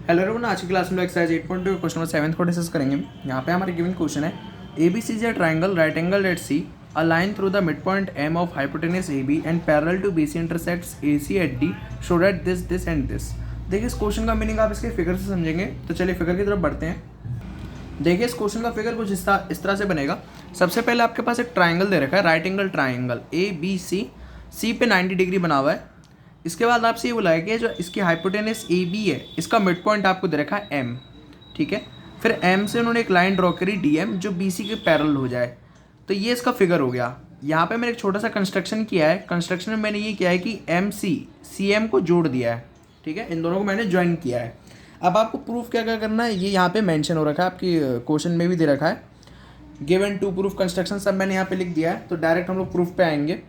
Hello everyone, आज की class में एक्सरसाइज 8.2 क्वेश्चन नंबर 7 को डिस्कस करेंगे। यहाँ पे हमारे गिवन क्वेश्चन है ABC is a triangle right angle at C, a line through the midpoint M of hypotenuse AB and parallel to BC intersects AC at D, show that this and this। देखिए इस question का meaning आप इसके figure से समझेंगे, तो चलिए figure की तरफ बढ़ते हैं। देखिए इस क्वेश्चन का फिगर कुछ इस तरह से बनेगा। सबसे पहले आपके पास एक ट्राइंगल दे रखा है, right angle triangle ABC, C पे 90 डिग्री बना हुआ है। इसके बाद आपसे ये बोला है कि जो इसकी हाइपोटेनस ए बी है, इसका मिड पॉइंट आपको दे रखा है एम, ठीक है। फिर एम से उन्होंने एक लाइन ड्रॉ करी डी एम, जो बी सी के पैरेलल हो जाए। तो ये इसका फिगर हो गया। यहाँ पे मैंने एक छोटा सा कंस्ट्रक्शन किया है। कंस्ट्रक्शन में मैंने ये किया है कि एम सी एम को जोड़ दिया है, ठीक है। इन दोनों को मैंने ज्वाइन किया है। अब आपको प्रूफ क्या क्या करना है, ये यहाँ पे मेंशन हो रखा है, आपकी क्वेश्चन में भी दे रखा है। गिवन टू प्रूफ कंस्ट्रक्शन सब मैंने यहाँ पे लिख दिया है। तो डायरेक्ट हम लोग प्रूफ पे आएंगे।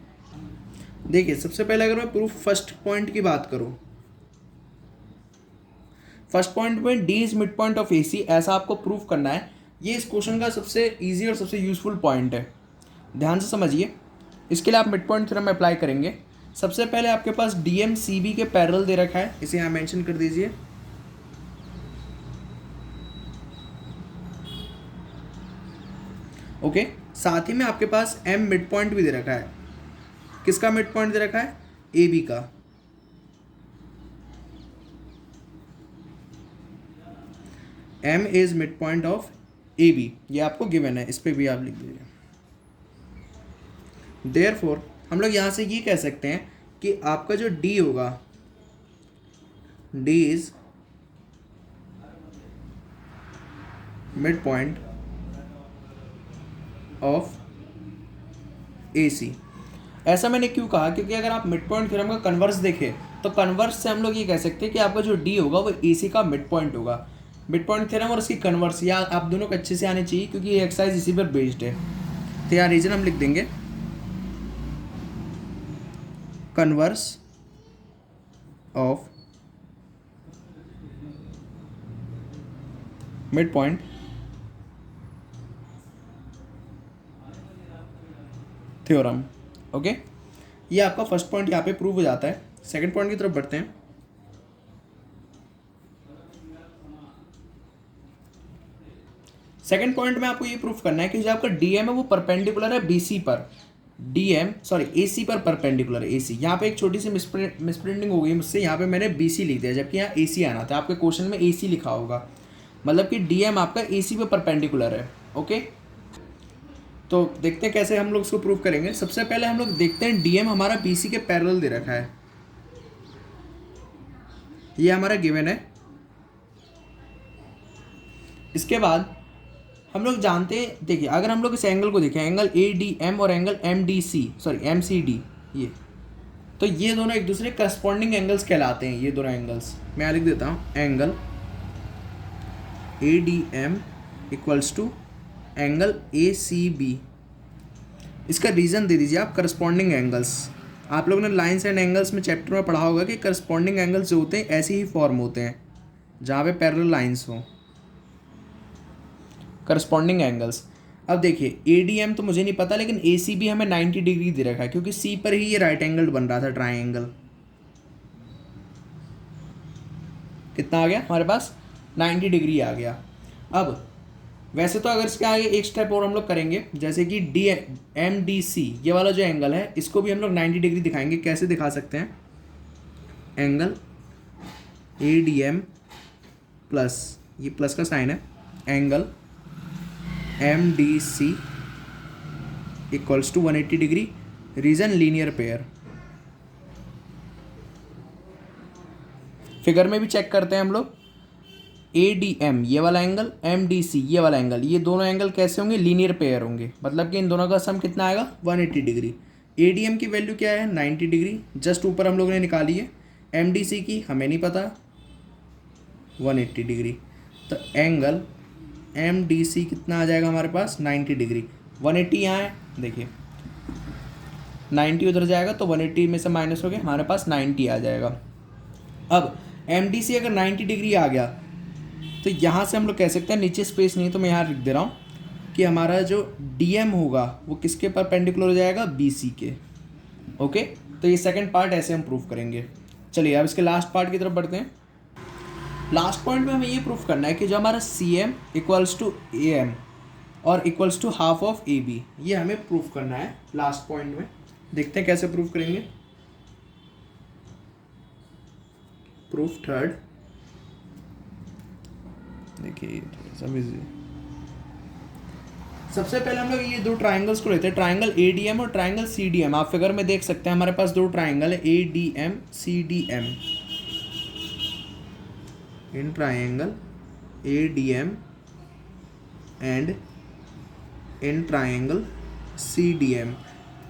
देखिए सबसे पहले अगर मैं प्रूफ फर्स्ट पॉइंट की बात करूं, फर्स्ट पॉइंट में D is mid point of AC, ऐसा आपको प्रूफ करना है। ये इस क्वेश्चन का सबसे इजी और सबसे यूजफुल पॉइंट है, ध्यान से समझिए। इसके लिए आप मिड पॉइंट थ्योरम अप्लाई करेंगे। सबसे पहले आपके पास डी एम सी बी के पैरेलल दे रखा है, इसे यहाँ मेंशन कर दीजिए। ओके, साथ ही में आपके पास एम मिड पॉइंट भी दे रखा है। किसका मिड पॉइंट दे रखा है? ए बी का। M is mid point of A B, ये आपको गिवन है, इस पे भी आप लिख दीजिए। देयरफॉर हम लोग यहां से ये कह सकते हैं कि आपका जो डी होगा, D is mid point of A C. ऐसा मैंने क्यों कहा? क्योंकि अगर आप मिड पॉइंट थ्योरम का कन्वर्स देखें, तो कन्वर्स से हम लोग ये कह सकते हैं कि आपका जो डी होगा वो एसी का मिड पॉइंट होगा। मिड पॉइंट थ्योरम और उसकी कन्वर्स, या आप दोनों को अच्छे से आने चाहिए, क्योंकि ये एक्सरसाइज इसी पर बेस्ड है। तो यहाँ रीजन हम लिख देंगे, converse of mid point theorem. Okay, ये आपका फर्स्ट पॉइंट यहाँ पे प्रूव हो जाता है। सेकंड पॉइंट की तरफ बढ़ते हैं। सेकंड पॉइंट में आपको ये प्रूफ करना है कि जो आपका डीएम है वो परपेंडिकुलर है बीसी पर, एसी पर परपेंडिकुलर है। एसी, यहाँ पे एक छोटी सी मिसप्रिंटिंग हो गई मुझसे, यहाँ पे मैंने बीसी लिख दिया, जबकि यहाँ एसी आना था। आपके क्वेश्चन में एसी लिखा होगा, मतलब कि डीएम आपका एसी पे परपेंडिकुलर है। ओके, तो देखते हैं कैसे हम लोग इसको प्रूव करेंगे। सबसे पहले हम लोग देखते हैं डीएम हमारा बीसी के पैरेलल दे रखा है, ये हमारा गिवन है। इसके बाद हम लोग जानते हैं, देखिए अगर हम लोग इस एंगल को देखें, एंगल ए डी एम और angle M D C, sorry M C D, ये तो ये दोनों एक दूसरे करस्पॉन्डिंग एंगल्स कहलाते हैं। ये दोनों एंगल्स मैं यहाँ लिख देता हूँ, angle A D M equals to angle A C B. इसका रीज़न दे दीजिए आप, करस्पॉन्डिंग एंगल्स। आप लोगों ने लाइन्स एंड एंगल्स में चैप्टर में पढ़ा होगा कि करस्पॉन्डिंग एंगल्स जो होते हैं ऐसे ही फॉर्म होते हैं, जहाँ पे पैरेलल लाइन्स हों, करस्पॉन्डिंग एंगल्स। अब देखिए ए डी एम तो मुझे नहीं पता, लेकिन ए सी बी हमें 90 डिग्री दे रखा है, क्योंकि सी पर ही ये राइट एंगल बन रहा था, ट्राइंगल। कितना आ गया हमारे पास? 90 डिग्री आ गया। अब वैसे तो अगर इसके आगे एक स्टेप और हम लोग करेंगे, जैसे कि डी एम डी सी, ये वाला जो एंगल है, इसको भी हम लोग 90 डिग्री दिखाएंगे। कैसे दिखा सकते हैं? Angle A D M plus, ये प्लस का साइन है, angle M D C equals to 180 degree. Reason linear pair. Figure में भी चेक करते हैं हम लोग, ए डी एम ये वाला एंगल, एम डी सी ये वाला एंगल, ये दोनों एंगल कैसे होंगे? लीनियर पेयर होंगे, मतलब कि इन दोनों का सम कितना आएगा? 180 डिग्री। ए डी एम की वैल्यू क्या है? 90 डिग्री, जस्ट ऊपर हम लोगों ने निकाली है। एम डी सी की हमें नहीं पता, 180 डिग्री। तो एंगल एम डी सी कितना आ जाएगा हमारे पास? 90 डिग्री। 180 यहाँ है, देखिए 90 उधर जाएगा, तो 180 में से माइनस हो गया, हमारे पास 90 आ जाएगा। अब एम डी सी अगर 90 डिग्री आ गया, तो यहाँ से हम लोग कह सकते हैं, नीचे स्पेस नहीं है तो मैं यहाँ लिख दे रहा हूँ कि हमारा जो डी एम होगा वो किसके परपेंडिकुलर हो जाएगा? बी सी के। ओके, तो ये सेकंड पार्ट ऐसे हम प्रूव करेंगे। चलिए अब इसके लास्ट पार्ट की तरफ बढ़ते हैं। लास्ट पॉइंट में हमें ये प्रूफ करना है कि जो हमारा C M equals to A M और equals to half of A B, ये हमें प्रूफ करना है लास्ट पॉइंट में। देखते हैं कैसे प्रूफ करेंगे। प्रूफ थर्ड, देखिए थोड़ा सा बिजी। सबसे पहले हम लोग ये दो ट्राइंगल्स को लेते हैं, ट्राइंगल ए डी एम और ट्राइंगल सी डी एम। आप फिगर में देख सकते हैं हमारे पास दो ट्राइंगल है, A D M C D M. In triangle A D M and in triangle C D M,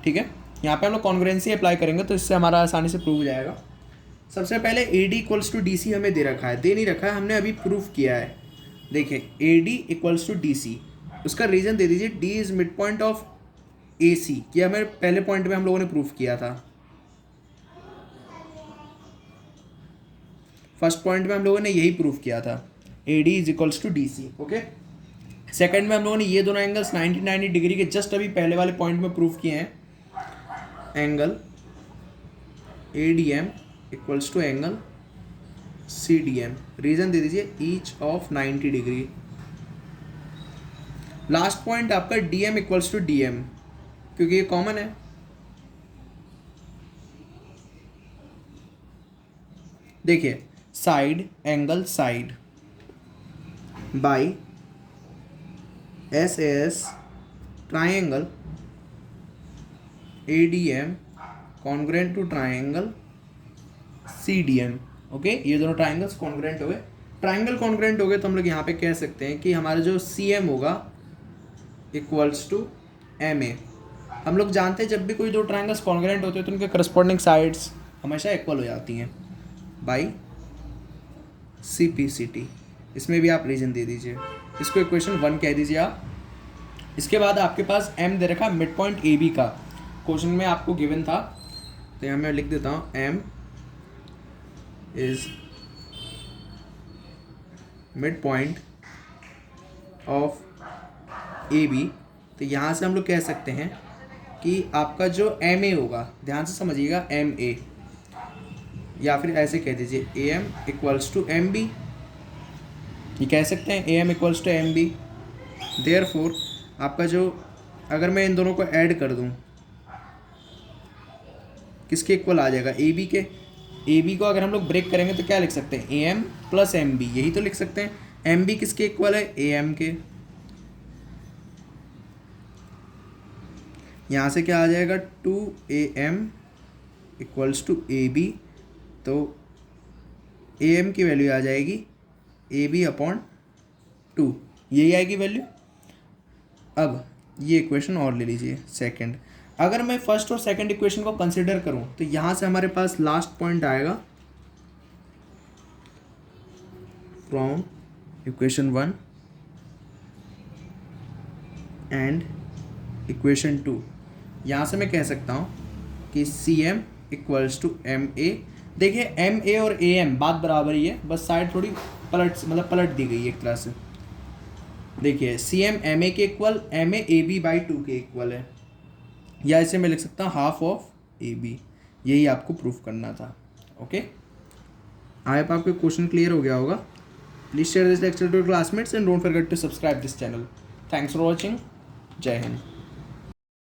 ठीक है। यहाँ पे हम लोग कॉन्ग्रुएंसी अप्लाई करेंगे तो इससे हमारा आसानी से प्रूव हो जाएगा। सबसे पहले A D equals to D C हमें दे रखा है, दे नहीं रखा है, हमने अभी प्रूफ किया है। देखिए A D equals to D C, उसका रीजन दे दीजिए, D is mid point of A C, कि हमें पहले पॉइंट में हम लोगों ने प्रूफ किया था। फर्स्ट पॉइंट में हम लोगों ने यही प्रूफ किया था, A D is equals to D C, okay. Second में हम लोगों ने ये दोनों एंगल्स 90 डिग्री के जस्ट अभी पहले वाले पॉइंट में प्रूफ किए हैं। Angle A D M equals to angle C D M, reason दे दीजिए each of 90 degree. Last point आपका D M equals to D M, क्योंकि ये कॉमन है। देखिए side angle side by S S triangle A D M congruent to triangle C D M, okay. ये दोनों triangles congruent हो गए। Triangle congruent हो गए तो हम लोग यहाँ पे कह सकते हैं कि हमारा जो सी एम होगा इक्वल्स टू एम ए। हम लोग जानते हैं जब भी कोई दो ट्राइंगल्स कॉन्ग्रुएंट होते हैं तो उनके करस्पॉन्डिंग साइड्स हमेशा इक्वल हो जाती हैं by C P C T. इसमें भी आप रीजन दे दीजिए, इसको इक्वेशन 1 कह दीजिए आप। इसके बाद आपके पास m दे रखा मिड पॉइंट ए बी का, क्वेश्चन में आपको गिवन था, तो यहाँ मैं लिख देता हूँ m is mid point of A B. तो यहाँ से हम लोग कह सकते हैं कि आपका जो एम ए होगा, ध्यान से समझिएगा, एम ए, या फिर ऐसे कह दीजिए A M equals to M B, ये कह सकते हैं A M equals to M B. Therefore आपका जो, अगर मैं इन दोनों को ऐड कर दूं, किसके इक्वल आ जाएगा, ए बी के। ए बी को अगर हम लोग ब्रेक करेंगे तो क्या लिख सकते हैं, A M plus M B, यही तो लिख सकते हैं। एम बी किसके इक्वल है, ए एम के। यहाँ से क्या आ जाएगा, 2am equals to A B, तो ए एम की वैल्यू आ जाएगी ए बी अपॉन 2, यही आएगी वैल्यू। अब ये इक्वेशन और ले लीजिए सेकंड। अगर मैं फर्स्ट और सेकंड इक्वेशन को कंसिडर करूं तो यहाँ से हमारे पास लास्ट पॉइंट आएगा फ्रॉम इक्वेशन 1 एंड इक्वेशन 2। यहाँ से मैं कह सकता हूँ कि C M equals to M A. देखिए एम ए और ए एम बात बराबर ही है, बस साइड थोड़ी पलट दी गई है एक तरह से। देखिए सी एम एम ए के equal, M A B by 2 के इक्वल है, या इसे मैं लिख सकता हूँ हाफ ऑफ ए बी। यही आपको प्रूफ करना था, ओके। आई होप आपको क्वेश्चन क्लियर हो गया होगा। Please share this lecture to your classmates and don't forget to subscribe this channel. Thanks for watching. जय हिंद।